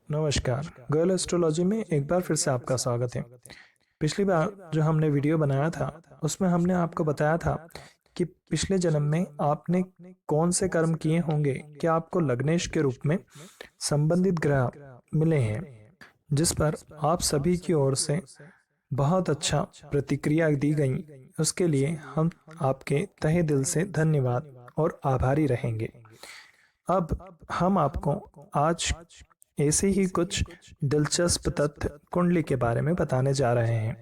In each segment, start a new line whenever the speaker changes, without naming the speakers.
नमस्कार। गोयल एस्ट्रोलॉजी में एक बार फिर से आपका स्वागत है। पिछली बार जो हमने वीडियो बनाया था उसमें हमने आपको बताया था कि पिछले जन्म में आपने कौन से कर्म किए होंगे कि आपको लग्नेश के रूप में संबंधित ग्रह मिले हैं, जिस पर आप सभी की ओर से बहुत अच्छा प्रतिक्रिया दी गई। उसके लिए हम आपके तहे दिल से धन्यवाद और आभारी रहेंगे। अब हम आपको आज ऐसे ही कुछ दिलचस्प तथ्य कुंडली के बारे में बताने जा रहे हैं।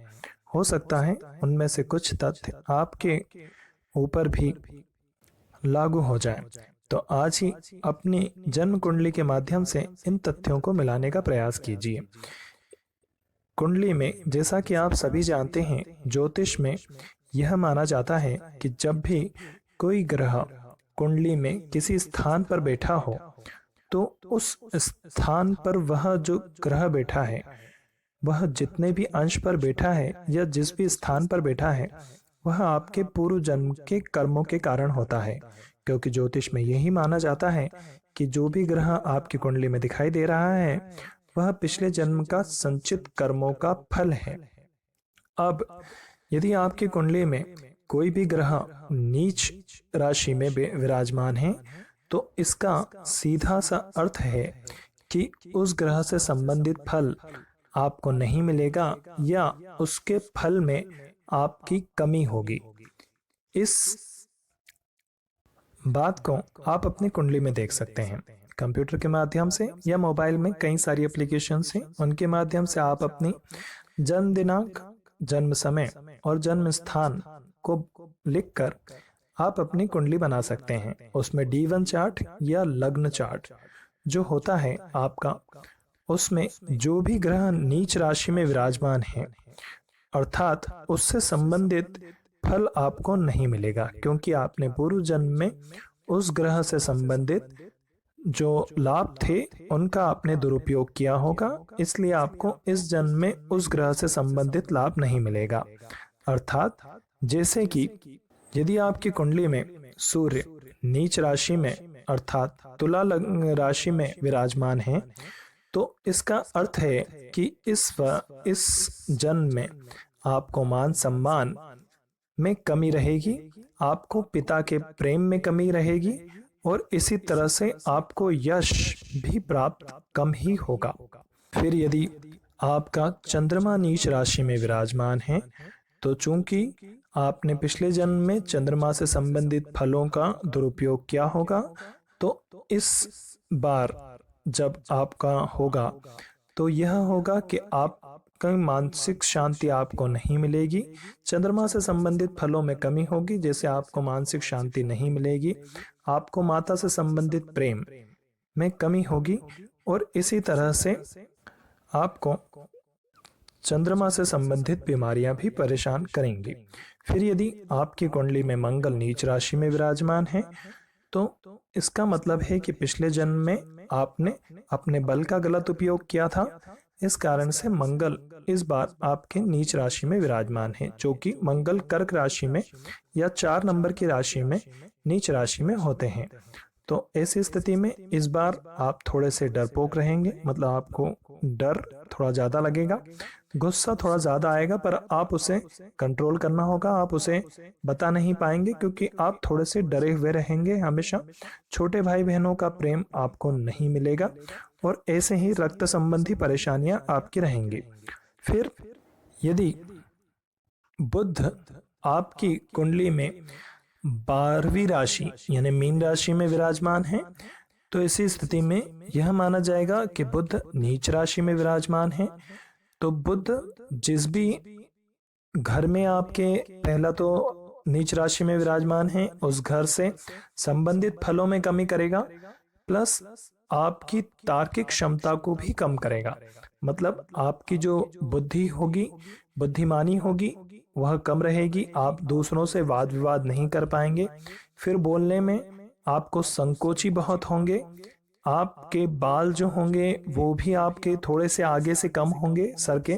हो सकता है उनमें से कुछ तथ्य आपके ऊपर भी लागू हो जाए। तो आज ही अपनी जन्म कुंडली के माध्यम से इन तथ्यों को मिलाने का प्रयास कीजिए। कुंडली में, जैसा कि आप सभी जानते हैं, ज्योतिष में यह माना जाता है कि जब भी कोई ग्रह कुंडली में किसी स्थान पर बैठा हो तो उस स्थान पर वह जो ग्रह बैठा है, वह जितने भी अंश पर बैठा है या जिस भी स्थान पर बैठा है, वह आपके पूर्व जन्म के कर्मों के कारण होता है। क्योंकि ज्योतिष में यही माना जाता है कि जो भी ग्रह आपकी कुंडली में दिखाई दे रहा है वह पिछले जन्म का संचित कर्मों का फल है। अब यदि आपकी कुंडली में कोई भी ग्रह नीच राशि में विराजमान है तो इसका सीधा सा अर्थ है कि उस ग्रह से संबंधित फल आपको नहीं मिलेगा या उसके फल में आपकी कमी होगी। इस बात को आप अपनी कुंडली में देख सकते हैं। कंप्यूटर के माध्यम से या मोबाइल में कई सारी एप्लीकेशंस हैं, उनके माध्यम से आप अपनी जन्म दिनांक, जन्म समय और जन्म स्थान को लिखकर आप अपनी कुंडली बना सकते हैं। उसमें D1 चार्ट या लग्न चार्ट जो होता है आपका, उसमें जो भी ग्रह नीच राशि में विराजमान है अर्थात उससे संबंधित फल आपको नहीं मिलेगा, क्योंकि आपने पूर्व जन्म में उस ग्रह से संबंधित जो लाभ थे उनका आपने दुरुपयोग किया होगा, इसलिए आपको इस जन्म में उस ग्रह से संबंधित लाभ नहीं मिलेगा। अर्थात जैसे कि यदि आपकी कुंडली में सूर्य नीच राशि में अर्थात तुला राशि में विराजमान है तो इसका अर्थ है कि इस जन्म में आपको मान सम्मान में कमी रहेगी, आपको पिता के प्रेम में कमी रहेगी और इसी तरह से आपको यश भी प्राप्त कम ही होगा। फिर यदि आपका चंद्रमा नीच राशि में विराजमान है तो चूंकि आपने पिछले जन्म में चंद्रमा से संबंधित फलों का दुरुपयोग किया होगा, तो इस बार जब आपका होगा तो यह होगा कि आपका मानसिक शांति आपको नहीं मिलेगी। चंद्रमा से संबंधित फलों में कमी होगी, जैसे आपको मानसिक शांति नहीं मिलेगी, आपको माता से संबंधित प्रेम में कमी होगी और इसी तरह से आपको चंद्रमा से संबंधित बीमारियां भी परेशान करेंगी। फिर यदि आपकी कुंडली में मंगल नीच राशि में विराजमान है तो इसका मतलब है कि पिछले जन्म में आपने अपने बल का गलत उपयोग किया था, इस कारण से मंगल इस बार आपके नीच राशि में विराजमान है, जो कि मंगल कर्क राशि में या 4 नंबर की राशि में नीच राशि में होते हैं। तो ऐसी स्थिति में इस बार आप थोड़े से डरपोक रहेंगे, मतलब आपको डर थोड़ा ज्यादा लगेगा, गुस्सा थोड़ा ज्यादा आएगा, पर आप उसे कंट्रोल करना होगा। आप उसे बता नहीं पाएंगे क्योंकि आप थोड़े से डरे हुए रहेंगे हमेशा। छोटे भाई बहनों का प्रेम आपको नहीं मिलेगा और ऐसे ही रक्त संबंधी परेशानियां आपकी रहेंगी। फिर यदि बुध आपकी कुंडली में 12वीं राशि यानी मीन राशि में विराजमान है तो इसी स्थिति में यह माना जाएगा कि बुध नीच राशि में विराजमान है। तो बुध जिस भी घर में आपके पहला तो नीच राशि में विराजमान है उस घर से संबंधित फलों में कमी करेगा, प्लस आपकी तार्किक क्षमता को भी कम करेगा। मतलब आपकी जो बुद्धि होगी, बुद्धिमानी होगी, वह कम रहेगी। आप दूसरों से वाद विवाद नहीं कर पाएंगे। फिर बोलने में आपको संकोची बहुत होंगे। आपके बाल जो होंगे वो भी आपके थोड़े से आगे से कम होंगे सर के।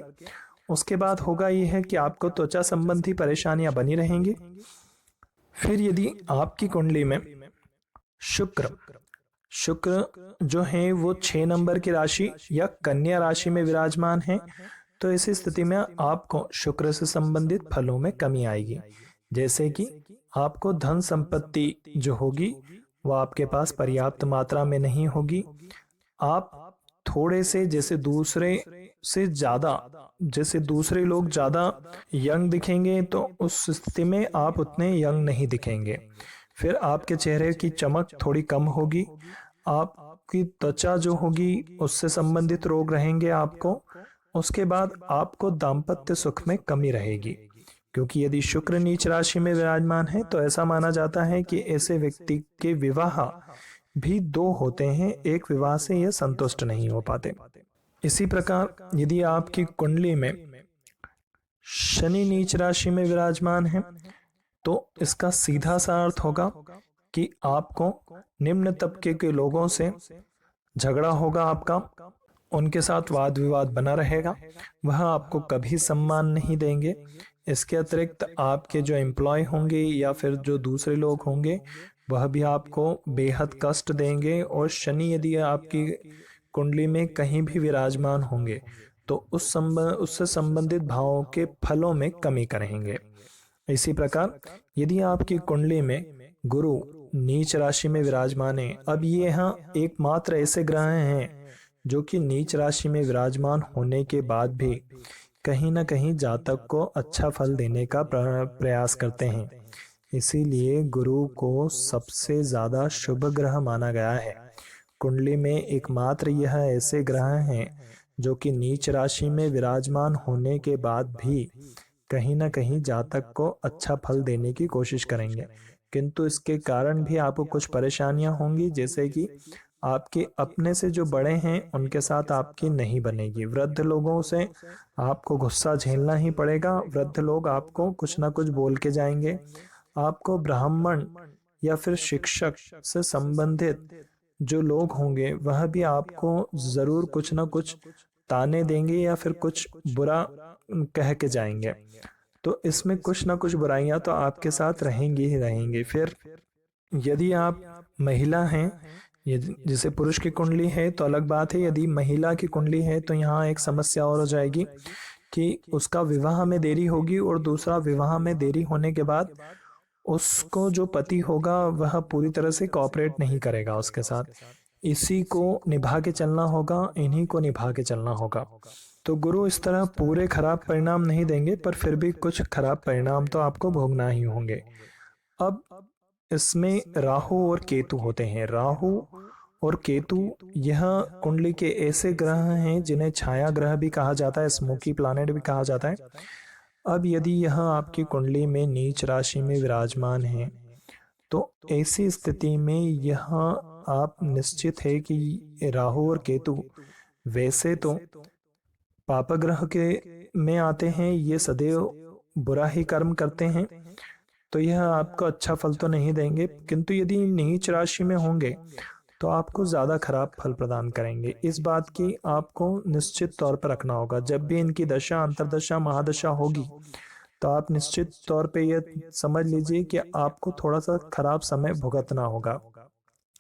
उसके बाद होगा यह है कि आपको त्वचा संबंधी परेशानियां बनी रहेंगी। फिर यदि आपकी कुंडली में शुक्र शुक्र जो है वो 6 नंबर की राशि या कन्या राशि में विराजमान है, तो इस स्थिति में आपको शुक्र से संबंधित फलों में कमी आएगी। जैसे कि आपको धन संपत्ति जो होगी वो आपके पास पर्याप्त मात्रा में नहीं होगी। आप थोड़े से जैसे दूसरे लोग ज्यादा यंग दिखेंगे, तो उस स्थिति में आप उतने यंग नहीं दिखेंगे। फिर आपके चेहरे की चमक थोड़ी कम होगी। आपकी त्वचा जो होगी उससे संबंधित रोग रहेंगे आपको। उसके बाद आपको दाम्पत्य सुख में कमी रहेगी, क्योंकि यदि शुक्र नीच राशि में विराजमान है तो ऐसा माना जाता है कि ऐसे व्यक्ति के विवाह भी 2 होते हैं, एक विवाह से ये संतुष्ट नहीं हो पाते। इसी प्रकार यदि आपकी कुंडली में शनि नीच राशि में विराजमान है तो इसका सीधा सा अर्थ होगा कि आपको निम्न तबके के लोगों से झगड़ा होगा, आपका उनके साथ वाद विवाद बना रहेगा, वह आपको कभी सम्मान नहीं देंगे। इसके अतिरिक्त आपके जो एम्प्लॉय होंगे या फिर जो दूसरे लोग होंगे वह भी आपको बेहद कष्ट देंगे। और शनि यदि आपकी कुंडली में कहीं भी विराजमान होंगे तो उससे संबंधित भावों के फलों में कमी करेंगे। इसी प्रकार यदि आपकी कुंडली में गुरु नीच राशि में विराजमान है, अब ये यहाँ एकमात्र ऐसे ग्रह हैं जो कि नीच राशि में विराजमान होने के बाद भी कहीं ना कहीं जातक को अच्छा फल देने का प्रयास करते हैं। इसीलिए गुरु को सबसे ज्यादा शुभ ग्रह माना गया है। कुंडली में एकमात्र यह ऐसे ग्रह हैं जो कि नीच राशि में विराजमान होने के बाद भी कहीं ना कहीं जातक को अच्छा फल देने की कोशिश करेंगे, किंतु इसके कारण भी आपको कुछ परेशानियां होंगी। जैसे कि आपके अपने से जो बड़े हैं उनके साथ आपकी नहीं बनेगी। वृद्ध लोगों से आपको गुस्सा झेलना ही पड़ेगा। वृद्ध लोग आपको कुछ ना कुछ बोल के जाएंगे। आपको ब्राह्मण या फिर शिक्षक से संबंधित जो लोग होंगे वह भी आपको जरूर कुछ ना कुछ ताने देंगे या फिर कुछ बुरा कह के जाएंगे। तो इसमें कुछ ना कुछ बुराइयां तो आपके साथ रहेंगी ही रहेंगी। फिर यदि आप महिला हैं, जैसे पुरुष की कुंडली है तो अलग बात है, यदि महिला की कुंडली है तो यहाँ एक समस्या और हो जाएगी कि उसका विवाह में देरी होगी, और दूसरा विवाह में देरी होने के बाद उसको जो पति होगा वह पूरी तरह से कोऑपरेट नहीं करेगा उसके साथ। इसी को निभा के चलना होगा, इन्हीं को निभा के चलना होगा। तो गुरु इस तरह पूरे खराब परिणाम नहीं देंगे, पर फिर भी कुछ खराब परिणाम तो आपको भोगना ही होंगे। अब इसमें राहु और केतु होते हैं। राहु और केतु यह कुंडली के ऐसे ग्रह हैं जिन्हें छाया ग्रह भी कहा जाता है, स्मोकी प्लैनेट भी कहा जाता है। अब यदि यह आपकी कुंडली में नीच राशि में विराजमान है तो ऐसी स्थिति में यह आप निश्चित है कि राहु और केतु वैसे तो पापग्रह के में आते हैं, ये सदैव बुरा ही कर्म करते हैं, तो यह आपको अच्छा फल तो नहीं देंगे, किंतु यदि नीच राशि में होंगे तो आपको ज्यादा खराब फल प्रदान करेंगे। इस बात की आपको निश्चित तौर पर रखना होगा। जब भी इनकी दशा, अंतरदशा, महादशा होगी तो आप निश्चित तौर पे यह समझ लीजिए कि आपको थोड़ा सा खराब समय भुगतना होगा।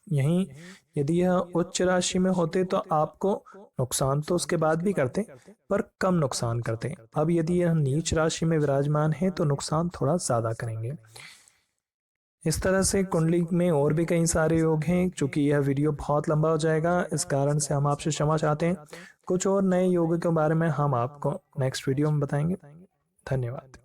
यहीं यदि यह उच्च राशि में होते तो आपको नुकसान तो उसके बाद भी करते, पर कम नुकसान करते। अब यदि यह नीच राशि में विराजमान है तो नुकसान थोड़ा ज्यादा करेंगे। इस तरह से कुंडली में और भी कई सारे योग हैं। चूंकि यह वीडियो बहुत लंबा हो जाएगा, इस कारण से हम आपसे क्षमा चाहते हैं। कुछ और नए योग के बारे में हम आपको नेक्स्ट वीडियो में बताएंगे। धन्यवाद।